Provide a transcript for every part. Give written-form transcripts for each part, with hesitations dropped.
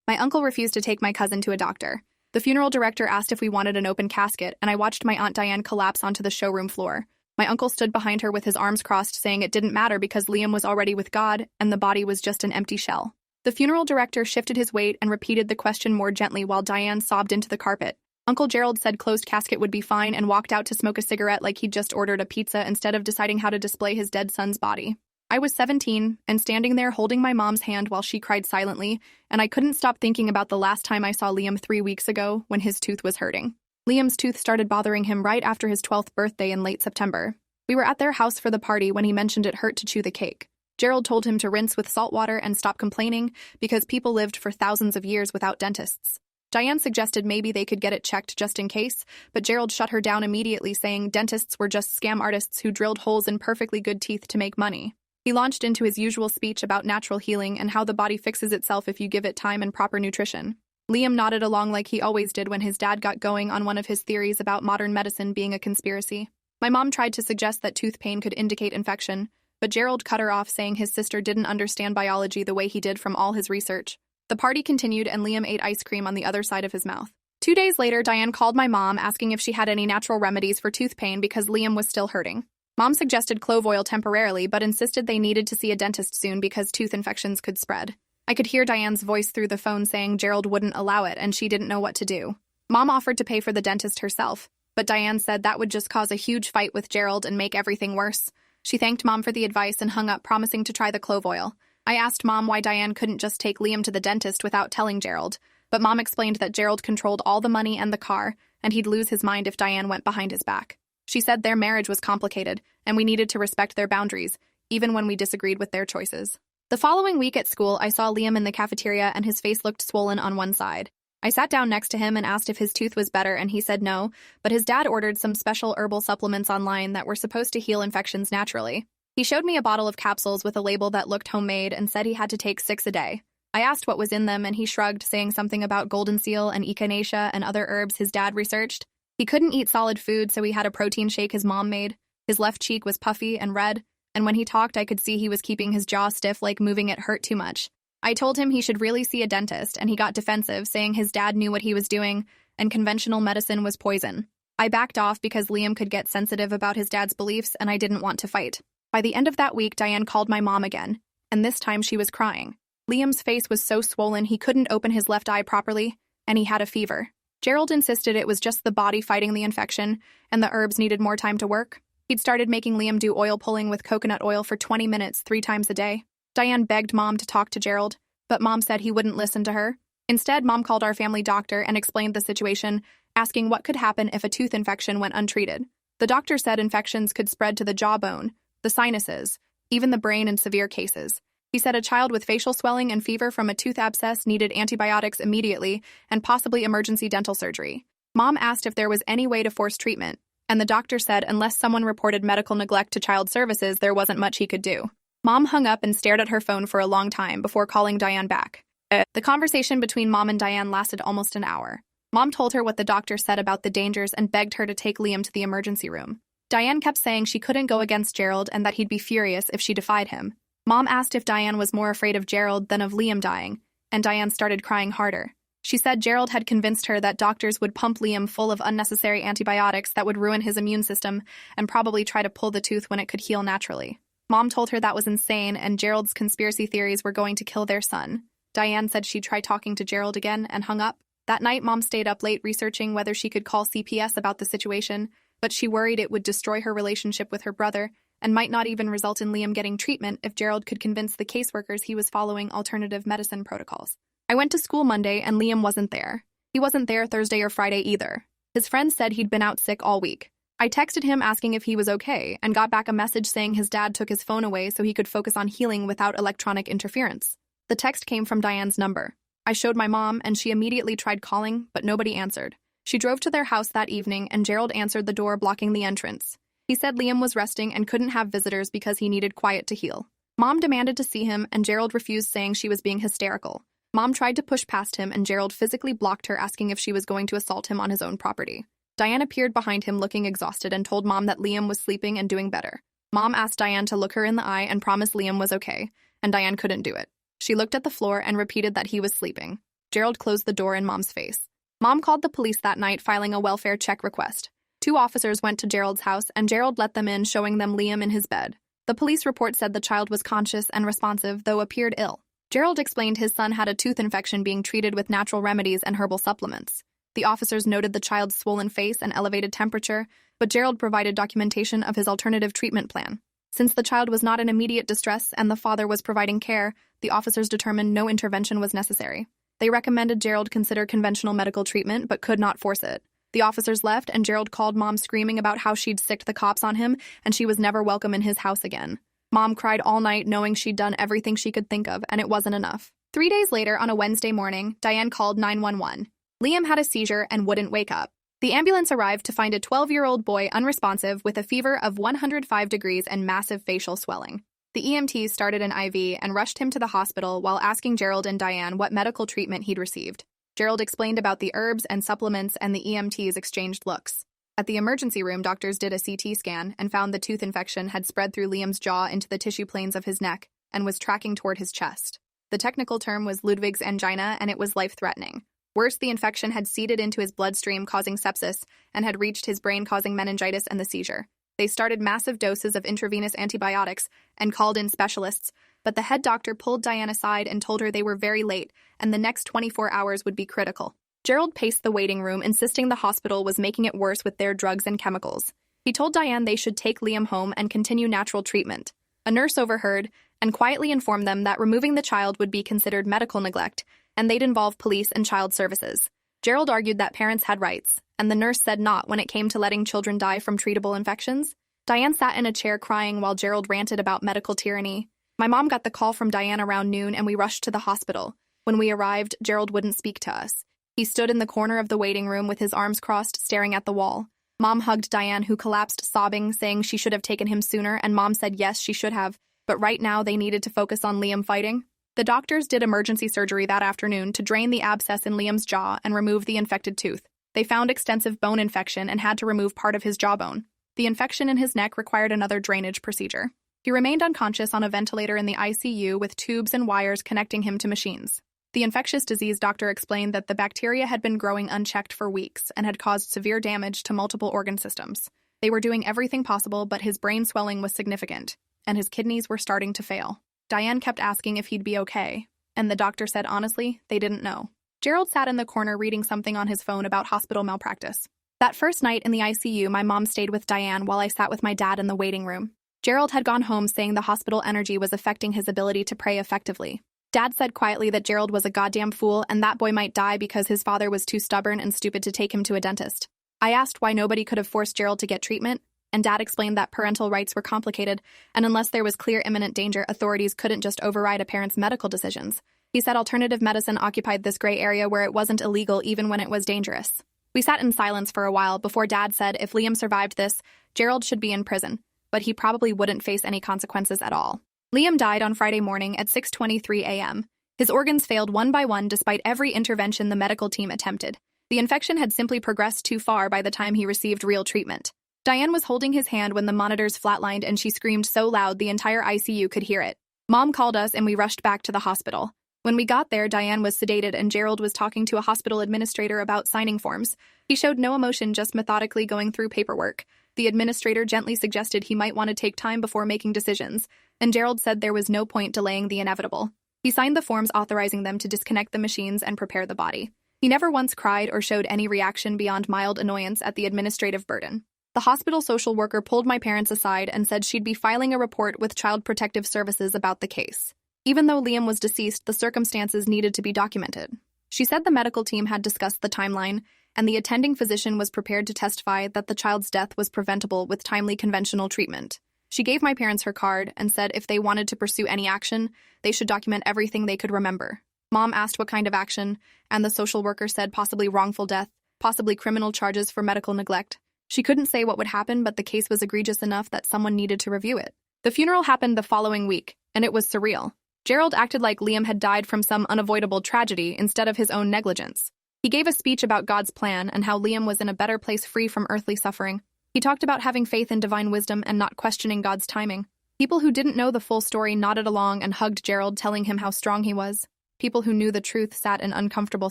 My uncle refused to take my cousin to a doctor. The funeral director asked if we wanted an open casket, and I watched my Aunt Diane collapse onto the showroom floor. My uncle stood behind her with his arms crossed, saying it didn't matter because Liam was already with God, and the body was just an empty shell. The funeral director shifted his weight and repeated the question more gently while Diane sobbed into the carpet. Uncle Gerald said closed casket would be fine and walked out to smoke a cigarette like he'd just ordered a pizza instead of deciding how to display his dead son's body. I was 17 and standing there holding my mom's hand while she cried silently, and I couldn't stop thinking about the last time I saw Liam 3 weeks ago when his tooth was hurting. Liam's tooth started bothering him right after his 12th birthday in late September. We were at their house for the party when he mentioned it hurt to chew the cake. Gerald told him to rinse with salt water and stop complaining because people lived for thousands of years without dentists. Diane suggested maybe they could get it checked just in case, but Gerald shut her down immediately, saying dentists were just scam artists who drilled holes in perfectly good teeth to make money. He launched into his usual speech about natural healing and how the body fixes itself if you give it time and proper nutrition. Liam nodded along like he always did when his dad got going on one of his theories about modern medicine being a conspiracy. My mom tried to suggest that tooth pain could indicate infection, but Gerald cut her off, saying his sister didn't understand biology the way he did from all his research. The party continued and Liam ate ice cream on the other side of his mouth. 2 days later, Diane called my mom asking if she had any natural remedies for tooth pain because Liam was still hurting. Mom suggested clove oil temporarily, but insisted they needed to see a dentist soon because tooth infections could spread. I could hear Diane's voice through the phone saying Gerald wouldn't allow it and she didn't know what to do. Mom offered to pay for the dentist herself, but Diane said that would just cause a huge fight with Gerald and make everything worse. She thanked Mom for the advice and hung up, promising to try the clove oil. I asked Mom why Diane couldn't just take Liam to the dentist without telling Gerald, but Mom explained that Gerald controlled all the money and the car, and he'd lose his mind if Diane went behind his back. She said their marriage was complicated, and we needed to respect their boundaries, even when we disagreed with their choices. The following week at school, I saw Liam in the cafeteria and his face looked swollen on one side. I sat down next to him and asked if his tooth was better, and he said no, but his dad ordered some special herbal supplements online that were supposed to heal infections naturally. He showed me a bottle of capsules with a label that looked homemade and said he had to take 6 a day. I asked what was in them, and he shrugged, saying something about golden seal and echinacea and other herbs his dad researched. He couldn't eat solid food, so he had a protein shake his mom made. His left cheek was puffy and red, and when he talked, I could see he was keeping his jaw stiff, like moving it hurt too much. I told him he should really see a dentist, and he got defensive, saying his dad knew what he was doing, and conventional medicine was poison. I backed off because Liam could get sensitive about his dad's beliefs, and I didn't want to fight. By the end of that week, Diane called my mom again, and this time she was crying. Liam's face was so swollen he couldn't open his left eye properly, and he had a fever. Gerald insisted it was just the body fighting the infection, and the herbs needed more time to work. He'd started making Liam do oil pulling with coconut oil for 20 minutes 3 times a day. Diane begged Mom to talk to Gerald, but Mom said he wouldn't listen to her. Instead, Mom called our family doctor and explained the situation, asking what could happen if a tooth infection went untreated. The doctor said infections could spread to the jawbone, the sinuses, even the brain in severe cases. He said a child with facial swelling and fever from a tooth abscess needed antibiotics immediately and possibly emergency dental surgery. Mom asked if there was any way to force treatment, and the doctor said unless someone reported medical neglect to child services, there wasn't much he could do. Mom hung up and stared at her phone for a long time before calling Diane back. The conversation between Mom and Diane lasted almost an hour. Mom told her what the doctor said about the dangers and begged her to take Liam to the emergency room. Diane kept saying she couldn't go against Gerald and that he'd be furious if she defied him. Mom asked if Diane was more afraid of Gerald than of Liam dying, and Diane started crying harder. She said Gerald had convinced her that doctors would pump Liam full of unnecessary antibiotics that would ruin his immune system and probably try to pull the tooth when it could heal naturally. Mom told her that was insane and Gerald's conspiracy theories were going to kill their son. Diane said she'd try talking to Gerald again and hung up. That night, Mom stayed up late researching whether she could call CPS about the situation, but she worried it would destroy her relationship with her brother and might not even result in Liam getting treatment if Gerald could convince the caseworkers he was following alternative medicine protocols. I went to school Monday and Liam wasn't there. He wasn't there Thursday or Friday either. His friends said he'd been out sick all week. I texted him asking if he was okay and got back a message saying his dad took his phone away so he could focus on healing without electronic interference. The text came from Diane's number. I showed my mom and she immediately tried calling, but nobody answered. She drove to their house that evening and Gerald answered the door, blocking the entrance. He said Liam was resting and couldn't have visitors because he needed quiet to heal. Mom demanded to see him and Gerald refused, saying she was being hysterical. Mom tried to push past him and Gerald physically blocked her, asking if she was going to assault him on his own property. Diane appeared behind him looking exhausted and told Mom that Liam was sleeping and doing better. Mom asked Diane to look her in the eye and promise Liam was okay, and Diane couldn't do it. She looked at the floor and repeated that he was sleeping. Gerald closed the door in Mom's face. Mom called the police that night, filing a welfare check request. 2 officers went to Gerald's house, and Gerald let them in, showing them Liam in his bed. The police report said the child was conscious and responsive, though appeared ill. Gerald explained his son had a tooth infection being treated with natural remedies and herbal supplements. The officers noted the child's swollen face and elevated temperature, but Gerald provided documentation of his alternative treatment plan. Since the child was not in immediate distress and the father was providing care, the officers determined no intervention was necessary. They recommended Gerald consider conventional medical treatment, but could not force it. The officers left, and Gerald called Mom screaming about how she'd sicked the cops on him and she was never welcome in his house again. Mom cried all night, knowing she'd done everything she could think of, and it wasn't enough. 3 days later, on a Wednesday morning, Diane called 911. Liam had a seizure and wouldn't wake up. The ambulance arrived to find a 12-year-old boy unresponsive with a fever of 105 degrees and massive facial swelling. The EMTs started an IV and rushed him to the hospital while asking Gerald and Diane what medical treatment he'd received. Gerald explained about the herbs and supplements, and the EMTs exchanged looks. At the emergency room, doctors did a CT scan and found the tooth infection had spread through Liam's jaw into the tissue planes of his neck and was tracking toward his chest. The technical term was Ludwig's angina, and it was life-threatening. Worse, the infection had seeded into his bloodstream, causing sepsis, and had reached his brain, causing meningitis and the seizure. They started massive doses of intravenous antibiotics and called in specialists, but the head doctor pulled Diane aside and told her they were very late and the next 24 hours would be critical. Gerald paced the waiting room, insisting the hospital was making it worse with their drugs and chemicals. He told Diane they should take Liam home and continue natural treatment. A nurse overheard and quietly informed them that removing the child would be considered medical neglect, and they'd involve police and child services. Gerald argued that parents had rights, and the nurse said not when it came to letting children die from treatable infections. Diane sat in a chair crying while Gerald ranted about medical tyranny. My mom got the call from Diane around noon, and we rushed to the hospital. When we arrived, Gerald wouldn't speak to us. He stood in the corner of the waiting room with his arms crossed, staring at the wall. Mom hugged Diane, who collapsed, sobbing, saying she should have taken him sooner, and Mom said yes, she should have, but right now they needed to focus on Liam fighting. The doctors did emergency surgery that afternoon to drain the abscess in Liam's jaw and remove the infected tooth. They found extensive bone infection and had to remove part of his jawbone. The infection in his neck required another drainage procedure. He remained unconscious on a ventilator in the ICU with tubes and wires connecting him to machines. The infectious disease doctor explained that the bacteria had been growing unchecked for weeks and had caused severe damage to multiple organ systems. They were doing everything possible, but his brain swelling was significant, and his kidneys were starting to fail. Diane kept asking if he'd be okay, and the doctor said honestly, they didn't know. Gerald sat in the corner reading something on his phone about hospital malpractice. That first night in the ICU, my mom stayed with Diane while I sat with my dad in the waiting room. Gerald had gone home, saying the hospital energy was affecting his ability to pray effectively. Dad said quietly that Gerald was a goddamn fool and that boy might die because his father was too stubborn and stupid to take him to a dentist. I asked why nobody could have forced Gerald to get treatment, and Dad explained that parental rights were complicated, and unless there was clear imminent danger, authorities couldn't just override a parent's medical decisions. He said alternative medicine occupied this gray area where it wasn't illegal even when it was dangerous. We sat in silence for a while before Dad said if Liam survived this, Gerald should be in prison, but he probably wouldn't face any consequences at all. Liam died on Friday morning at 6:23 a.m. His organs failed one by one despite every intervention the medical team attempted. The infection had simply progressed too far by the time he received real treatment. Diane was holding his hand when the monitors flatlined, and she screamed so loud the entire ICU could hear it. Mom called us and we rushed back to the hospital. When we got there, Diane was sedated and Gerald was talking to a hospital administrator about signing forms. He showed no emotion, just methodically going through paperwork. The administrator gently suggested he might want to take time before making decisions, and Gerald said there was no point delaying the inevitable. He signed the forms authorizing them to disconnect the machines and prepare the body. He never once cried or showed any reaction beyond mild annoyance at the administrative burden. The hospital social worker pulled my parents aside and said she'd be filing a report with Child Protective Services about the case. Even though Liam was deceased, the circumstances needed to be documented. She said the medical team had discussed the timeline, and the attending physician was prepared to testify that the child's death was preventable with timely conventional treatment. She gave my parents her card and said if they wanted to pursue any action, they should document everything they could remember. Mom asked what kind of action, and the social worker said possibly wrongful death, possibly criminal charges for medical neglect. She couldn't say what would happen, but the case was egregious enough that someone needed to review it. The funeral happened the following week, and it was surreal. Gerald acted like Liam had died from some unavoidable tragedy instead of his own negligence. He gave a speech about God's plan and how Liam was in a better place free from earthly suffering. He talked about having faith in divine wisdom and not questioning God's timing. People who didn't know the full story nodded along and hugged Gerald, telling him how strong he was. People who knew the truth sat in uncomfortable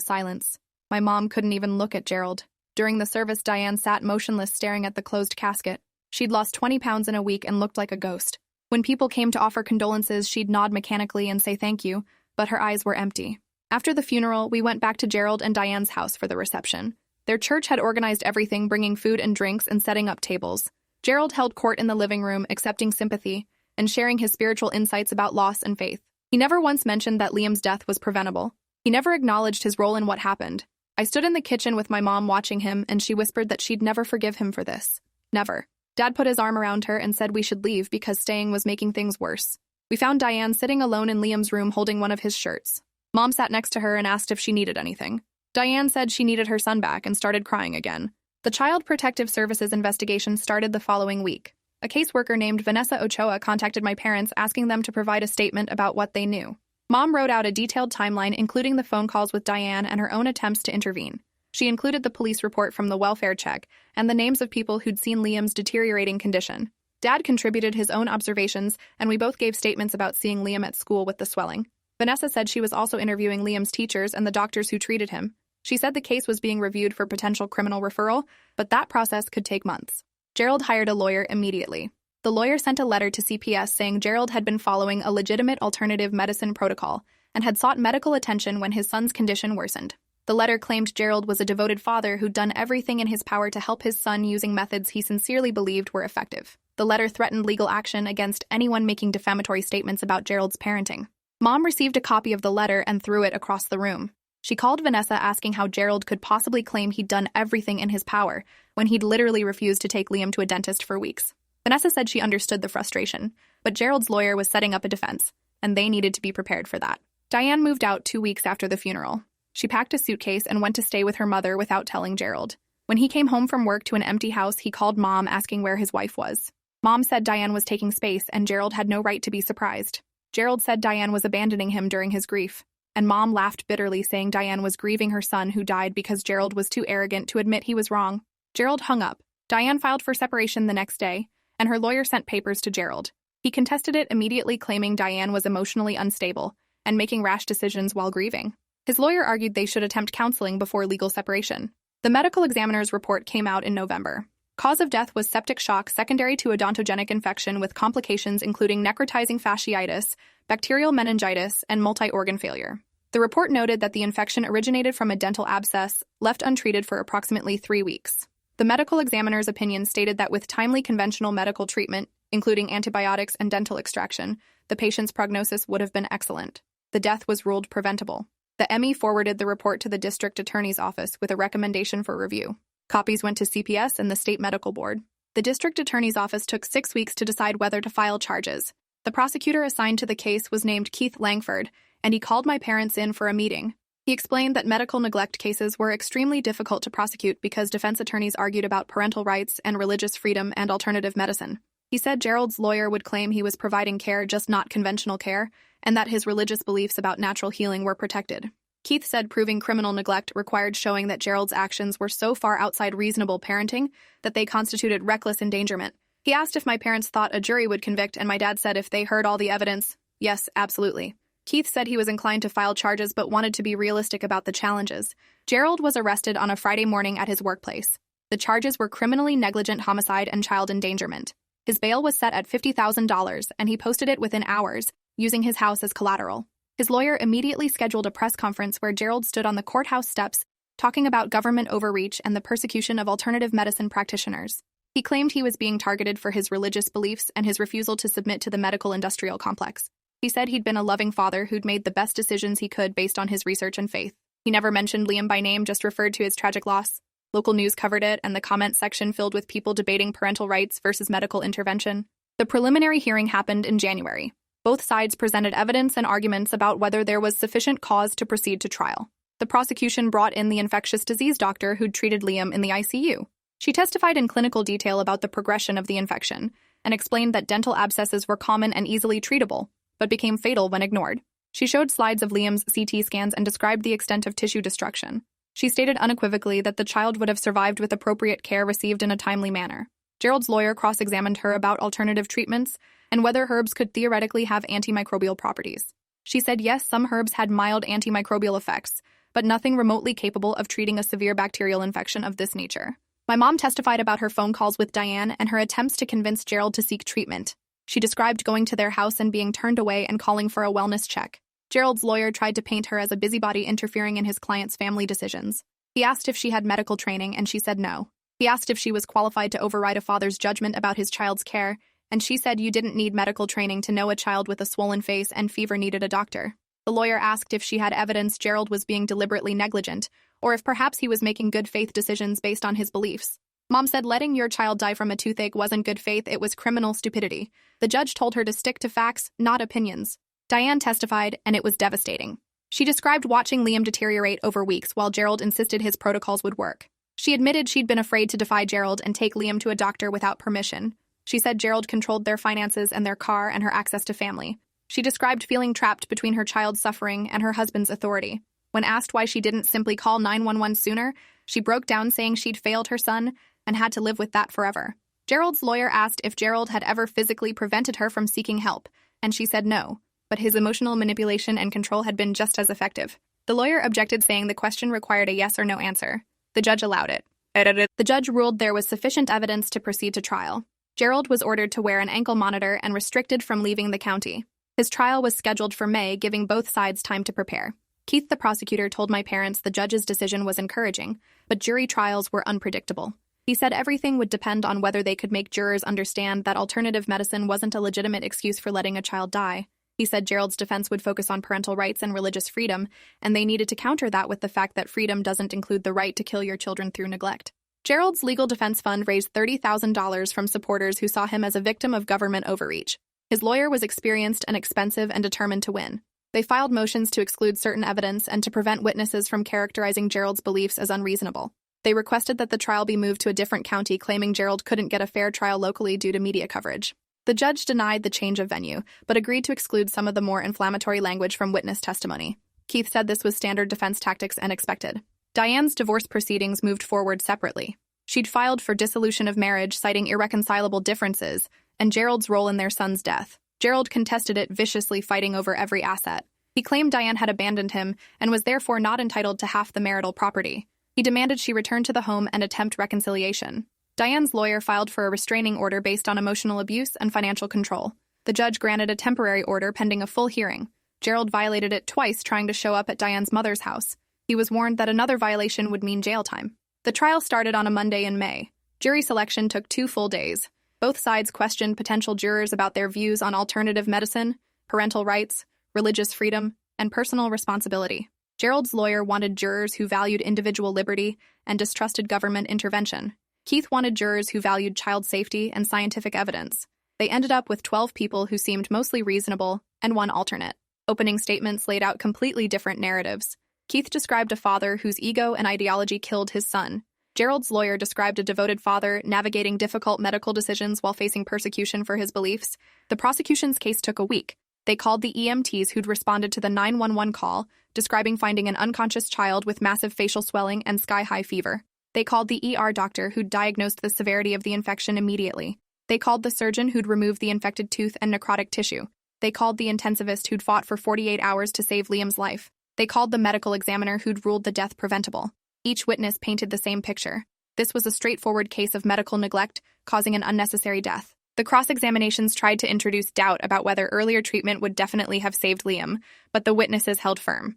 silence. My mom couldn't even look at Gerald. During the service, Diane sat motionless, staring at the closed casket. She'd lost 20 pounds in a week and looked like a ghost. When people came to offer condolences, she'd nod mechanically and say thank you, but her eyes were empty. After the funeral, we went back to Gerald and Diane's house for the reception. Their church had organized everything, bringing food and drinks and setting up tables. Gerald held court in the living room, accepting sympathy and sharing his spiritual insights about loss and faith. He never once mentioned that Liam's death was preventable. He never acknowledged his role in what happened. I stood in the kitchen with my mom watching him, and she whispered that she'd never forgive him for this. Never. Dad put his arm around her and said we should leave because staying was making things worse. We found Diane sitting alone in Liam's room holding one of his shirts. Mom sat next to her and asked if she needed anything. Diane said she needed her son back and started crying again. The Child Protective Services investigation started the following week. A caseworker named Vanessa Ochoa contacted my parents asking them to provide a statement about what they knew. Mom wrote out a detailed timeline, including the phone calls with Diane and her own attempts to intervene. She included the police report from the welfare check and the names of people who'd seen Liam's deteriorating condition. Dad contributed his own observations, and we both gave statements about seeing Liam at school with the swelling. Vanessa said she was also interviewing Liam's teachers and the doctors who treated him. She said the case was being reviewed for potential criminal referral, but that process could take months. Gerald hired a lawyer immediately. The lawyer sent a letter to CPS saying Gerald had been following a legitimate alternative medicine protocol and had sought medical attention when his son's condition worsened. The letter claimed Gerald was a devoted father who'd done everything in his power to help his son using methods he sincerely believed were effective. The letter threatened legal action against anyone making defamatory statements about Gerald's parenting. Mom received a copy of the letter and threw it across the room. She called Vanessa asking how Gerald could possibly claim he'd done everything in his power when he'd literally refused to take Liam to a dentist for weeks. Vanessa said she understood the frustration, but Gerald's lawyer was setting up a defense, and they needed to be prepared for that. Diane moved out 2 weeks after the funeral. She packed a suitcase and went to stay with her mother without telling Gerald. When he came home from work to an empty house, he called Mom asking where his wife was. Mom said Diane was taking space and Gerald had no right to be surprised. Gerald said Diane was abandoning him during his grief, and Mom laughed bitterly, saying Diane was grieving her son who died because Gerald was too arrogant to admit he was wrong. Gerald hung up. Diane filed for separation the next day, and her lawyer sent papers to Gerald. He contested it immediately, claiming Diane was emotionally unstable and making rash decisions while grieving. His lawyer argued they should attempt counseling before legal separation. The medical examiner's report came out in November. Cause of death was septic shock secondary to odontogenic infection with complications including necrotizing fasciitis, bacterial meningitis, and multi-organ failure. The report noted that the infection originated from a dental abscess left untreated for approximately 3 weeks. The medical examiner's opinion stated that with timely conventional medical treatment, including antibiotics and dental extraction, the patient's prognosis would have been excellent. The death was ruled preventable. The ME forwarded the report to the district attorney's office with a recommendation for review. Copies went to CPS and the state medical board. The district attorney's office took 6 weeks to decide whether to file charges. The prosecutor assigned to the case was named Keith Langford, and he called my parents in for a meeting. He explained that medical neglect cases were extremely difficult to prosecute because defense attorneys argued about parental rights and religious freedom and alternative medicine. He said Gerald's lawyer would claim he was providing care, just not conventional care, and that his religious beliefs about natural healing were protected. Keith said proving criminal neglect required showing that Gerald's actions were so far outside reasonable parenting that they constituted reckless endangerment. He asked if my parents thought a jury would convict, and my dad said if they heard all the evidence, yes, absolutely. Keith said he was inclined to file charges but wanted to be realistic about the challenges. Gerald was arrested on a Friday morning at his workplace. The charges were criminally negligent homicide and child endangerment. His bail was set at $50,000, and he posted it within hours, using his house as collateral. His lawyer immediately scheduled a press conference where Gerald stood on the courthouse steps talking about government overreach and the persecution of alternative medicine practitioners. He claimed he was being targeted for his religious beliefs and his refusal to submit to the medical industrial complex. He said he'd been a loving father who'd made the best decisions he could based on his research and faith. He never mentioned Liam by name, just referred to his tragic loss. Local news covered it, and the comment section filled with people debating parental rights versus medical intervention. The preliminary hearing happened in January. Both sides presented evidence and arguments about whether there was sufficient cause to proceed to trial. The prosecution brought in the infectious disease doctor who'd treated Liam in the ICU. She testified in clinical detail about the progression of the infection and explained that dental abscesses were common and easily treatable, but became fatal when ignored. She showed slides of Liam's CT scans and described the extent of tissue destruction. She stated unequivocally that the child would have survived with appropriate care received in a timely manner. Gerald's lawyer cross-examined her about alternative treatments and whether herbs could theoretically have antimicrobial properties. She said yes, some herbs had mild antimicrobial effects, but nothing remotely capable of treating a severe bacterial infection of this nature. My mom testified about her phone calls with Diane and her attempts to convince Gerald to seek treatment. She described going to their house and being turned away and calling for a wellness check. Gerald's lawyer tried to paint her as a busybody interfering in his client's family decisions. He asked if she had medical training, and she said no. He asked if she was qualified to override a father's judgment about his child's care, and she said you didn't need medical training to know a child with a swollen face and fever needed a doctor. The lawyer asked if she had evidence Gerald was being deliberately negligent, or if perhaps he was making good faith decisions based on his beliefs. Mom said letting your child die from a toothache wasn't good faith, it was criminal stupidity. The judge told her to stick to facts, not opinions. Diane testified, and it was devastating. She described watching Liam deteriorate over weeks while Gerald insisted his protocols would work. She admitted she'd been afraid to defy Gerald and take Liam to a doctor without permission. She said Gerald controlled their finances and their car and her access to family. She described feeling trapped between her child's suffering and her husband's authority. When asked why she didn't simply call 911 sooner, she broke down saying she'd failed her son and had to live with that forever. Gerald's lawyer asked if Gerald had ever physically prevented her from seeking help, and she said no, but his emotional manipulation and control had been just as effective. The lawyer objected, saying the question required a yes or no answer. The judge allowed it. The judge ruled there was sufficient evidence to proceed to trial. Gerald was ordered to wear an ankle monitor and restricted from leaving the county. His trial was scheduled for May, giving both sides time to prepare. Keith, the prosecutor, told my parents the judge's decision was encouraging, but jury trials were unpredictable. He said everything would depend on whether they could make jurors understand that alternative medicine wasn't a legitimate excuse for letting a child die. He said Gerald's defense would focus on parental rights and religious freedom, and they needed to counter that with the fact that freedom doesn't include the right to kill your children through neglect. Gerald's legal defense fund raised $30,000 from supporters who saw him as a victim of government overreach. His lawyer was experienced and expensive and determined to win. They filed motions to exclude certain evidence and to prevent witnesses from characterizing Gerald's beliefs as unreasonable. They requested that the trial be moved to a different county, claiming Gerald couldn't get a fair trial locally due to media coverage. The judge denied the change of venue, but agreed to exclude some of the more inflammatory language from witness testimony. Keith said this was standard defense tactics and expected. Diane's divorce proceedings moved forward separately. She'd filed for dissolution of marriage, citing irreconcilable differences and Gerald's role in their son's death. Gerald contested it, viciously fighting over every asset. He claimed Diane had abandoned him and was therefore not entitled to half the marital property. He demanded she return to the home and attempt reconciliation. Diane's lawyer filed for a restraining order based on emotional abuse and financial control. The judge granted a temporary order pending a full hearing. Gerald violated it twice, trying to show up at Diane's mother's house. He was warned that another violation would mean jail time. The trial started on a Monday in May. Jury selection took 2 full days. Both sides questioned potential jurors about their views on alternative medicine, parental rights, religious freedom, and personal responsibility. Gerald's lawyer wanted jurors who valued individual liberty and distrusted government intervention. Keith wanted jurors who valued child safety and scientific evidence. They ended up with 12 people who seemed mostly reasonable and 1 alternate. Opening statements laid out completely different narratives. Keith described a father whose ego and ideology killed his son. Gerald's lawyer described a devoted father navigating difficult medical decisions while facing persecution for his beliefs. The prosecution's case took a week. They called the EMTs who'd responded to the 911 call, describing finding an unconscious child with massive facial swelling and sky-high fever. They called the ER doctor who'd diagnosed the severity of the infection immediately. They called the surgeon who'd removed the infected tooth and necrotic tissue. They called the intensivist who'd fought for 48 hours to save Liam's life. They called the medical examiner who'd ruled the death preventable. Each witness painted the same picture. This was a straightforward case of medical neglect causing an unnecessary death. The cross-examinations tried to introduce doubt about whether earlier treatment would definitely have saved Liam, but the witnesses held firm.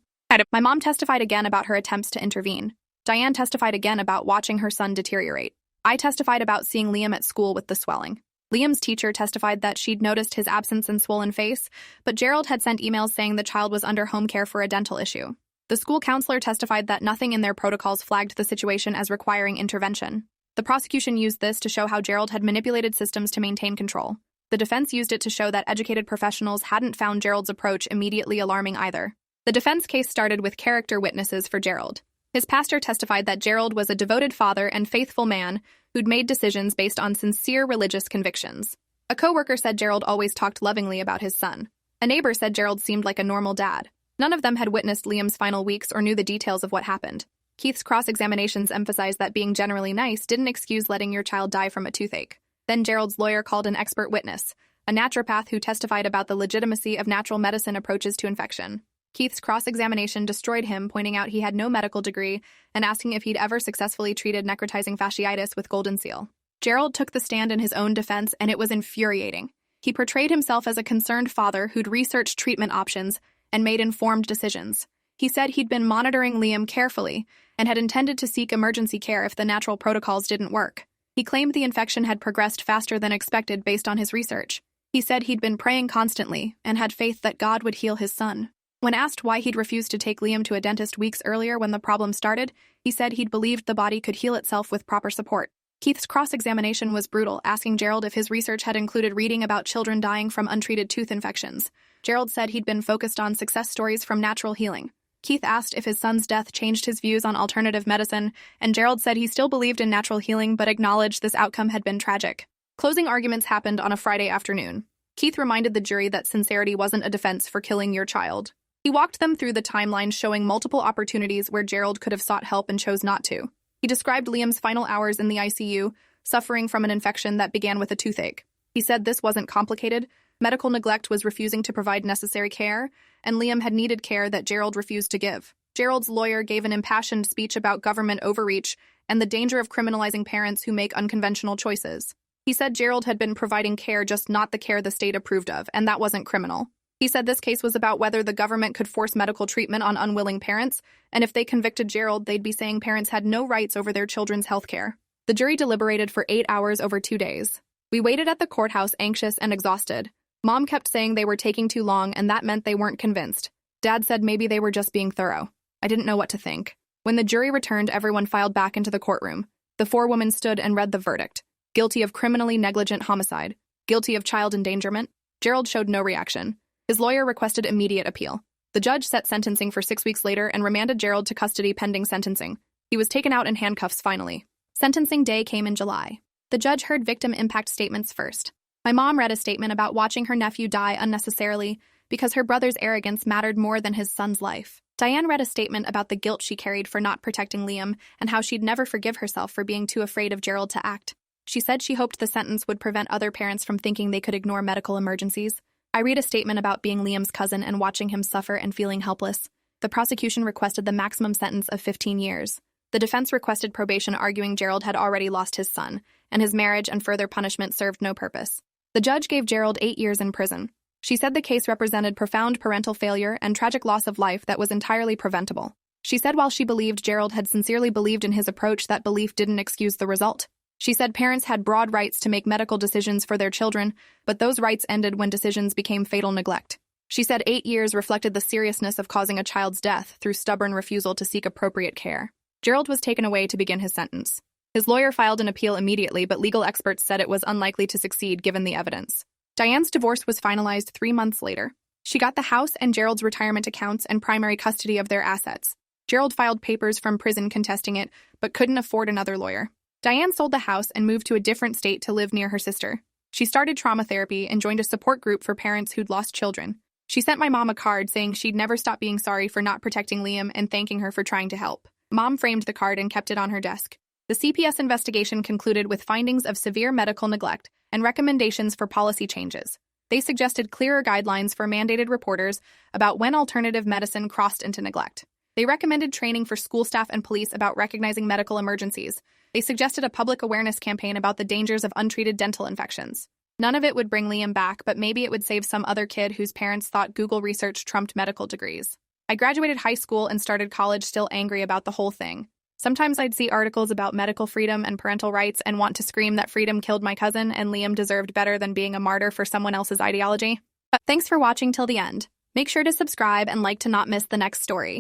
My mom testified again about her attempts to intervene. Diane testified again about watching her son deteriorate. I testified about seeing Liam at school with the swelling. Liam's teacher testified that she'd noticed his absence and swollen face, but Gerald had sent emails saying the child was under home care for a dental issue. The school counselor testified that nothing in their protocols flagged the situation as requiring intervention. The prosecution used this to show how Gerald had manipulated systems to maintain control. The defense used it to show that educated professionals hadn't found Gerald's approach immediately alarming either. The defense case started with character witnesses for Gerald. His pastor testified that Gerald was a devoted father and faithful man who'd made decisions based on sincere religious convictions. A coworker said Gerald always talked lovingly about his son. A neighbor said Gerald seemed like a normal dad. None of them had witnessed Liam's final weeks or knew the details of what happened. Keith's cross-examinations emphasized that being generally nice didn't excuse letting your child die from a toothache. Then Gerald's lawyer called an expert witness, a naturopath who testified about the legitimacy of natural medicine approaches to infection. Keith's cross-examination destroyed him, pointing out he had no medical degree and asking if he'd ever successfully treated necrotizing fasciitis with golden seal. Gerald took the stand in his own defense, and it was infuriating. He portrayed himself as a concerned father who'd researched treatment options and made informed decisions. He said he'd been monitoring Liam carefully and had intended to seek emergency care if the natural protocols didn't work. He claimed the infection had progressed faster than expected based on his research. He said he'd been praying constantly and had faith that God would heal his son. When asked why he'd refused to take Liam to a dentist weeks earlier when the problem started, he said he'd believed the body could heal itself with proper support. Keith's cross-examination was brutal, asking Gerald if his research had included reading about children dying from untreated tooth infections. Gerald said he'd been focused on success stories from natural healing. Keith asked if his son's death changed his views on alternative medicine, and Gerald said he still believed in natural healing but acknowledged this outcome had been tragic. Closing arguments happened on a Friday afternoon. Keith reminded the jury that sincerity wasn't a defense for killing your child. He walked them through the timeline showing multiple opportunities where Gerald could have sought help and chose not to. He described Liam's final hours in the ICU, suffering from an infection that began with a toothache. He said this wasn't complicated. Medical neglect was refusing to provide necessary care, and Liam had needed care that Gerald refused to give. Gerald's lawyer gave an impassioned speech about government overreach and the danger of criminalizing parents who make unconventional choices. He said Gerald had been providing care, just not the care the state approved of, and that wasn't criminal. He said this case was about whether the government could force medical treatment on unwilling parents, and if they convicted Gerald, they'd be saying parents had no rights over their children's health care. The jury deliberated for 8 hours over 2 days. We waited at the courthouse anxious and exhausted. Mom kept saying they were taking too long, and that meant they weren't convinced. Dad said maybe they were just being thorough. I didn't know what to think. When the jury returned, everyone filed back into the courtroom. The 4 women stood and read the verdict. Guilty of criminally negligent homicide. Guilty of child endangerment. Gerald showed no reaction. His lawyer requested immediate appeal. The judge set sentencing for 6 weeks later and remanded Gerald to custody pending sentencing. He was taken out in handcuffs finally. Sentencing day came in July. The judge heard victim impact statements first. My mom read a statement about watching her nephew die unnecessarily because her brother's arrogance mattered more than his son's life. Diane read a statement about the guilt she carried for not protecting Liam and how she'd never forgive herself for being too afraid of Gerald to act. She said she hoped the sentence would prevent other parents from thinking they could ignore medical emergencies. I read a statement about being Liam's cousin and watching him suffer and feeling helpless. The prosecution requested the maximum sentence of 15 years. The defense requested probation, arguing Gerald had already lost his son, and his marriage and further punishment served no purpose. The judge gave Gerald 8 years in prison. She said the case represented profound parental failure and tragic loss of life that was entirely preventable. She said while she believed Gerald had sincerely believed in his approach, that belief didn't excuse the result. She said parents had broad rights to make medical decisions for their children, but those rights ended when decisions became fatal neglect. She said 8 years reflected the seriousness of causing a child's death through stubborn refusal to seek appropriate care. Gerald was taken away to begin his sentence. His lawyer filed an appeal immediately, but legal experts said it was unlikely to succeed given the evidence. Diane's divorce was finalized 3 months later. She got the house and Gerald's retirement accounts and primary custody of their assets. Gerald filed papers from prison contesting it, but couldn't afford another lawyer. Diane sold the house and moved to a different state to live near her sister. She started trauma therapy and joined a support group for parents who'd lost children. She sent my mom a card saying she'd never stop being sorry for not protecting Liam and thanking her for trying to help. Mom framed the card and kept it on her desk. The CPS investigation concluded with findings of severe medical neglect and recommendations for policy changes. They suggested clearer guidelines for mandated reporters about when alternative medicine crossed into neglect. They recommended training for school staff and police about recognizing medical emergencies. They suggested a public awareness campaign about the dangers of untreated dental infections. None of it would bring Liam back, but maybe it would save some other kid whose parents thought Google research trumped medical degrees. I graduated high school and started college still angry about the whole thing. Sometimes I'd see articles about medical freedom and parental rights and want to scream that freedom killed my cousin and Liam deserved better than being a martyr for someone else's ideology. But thanks for watching till the end. Make sure to subscribe and like to not miss the next story.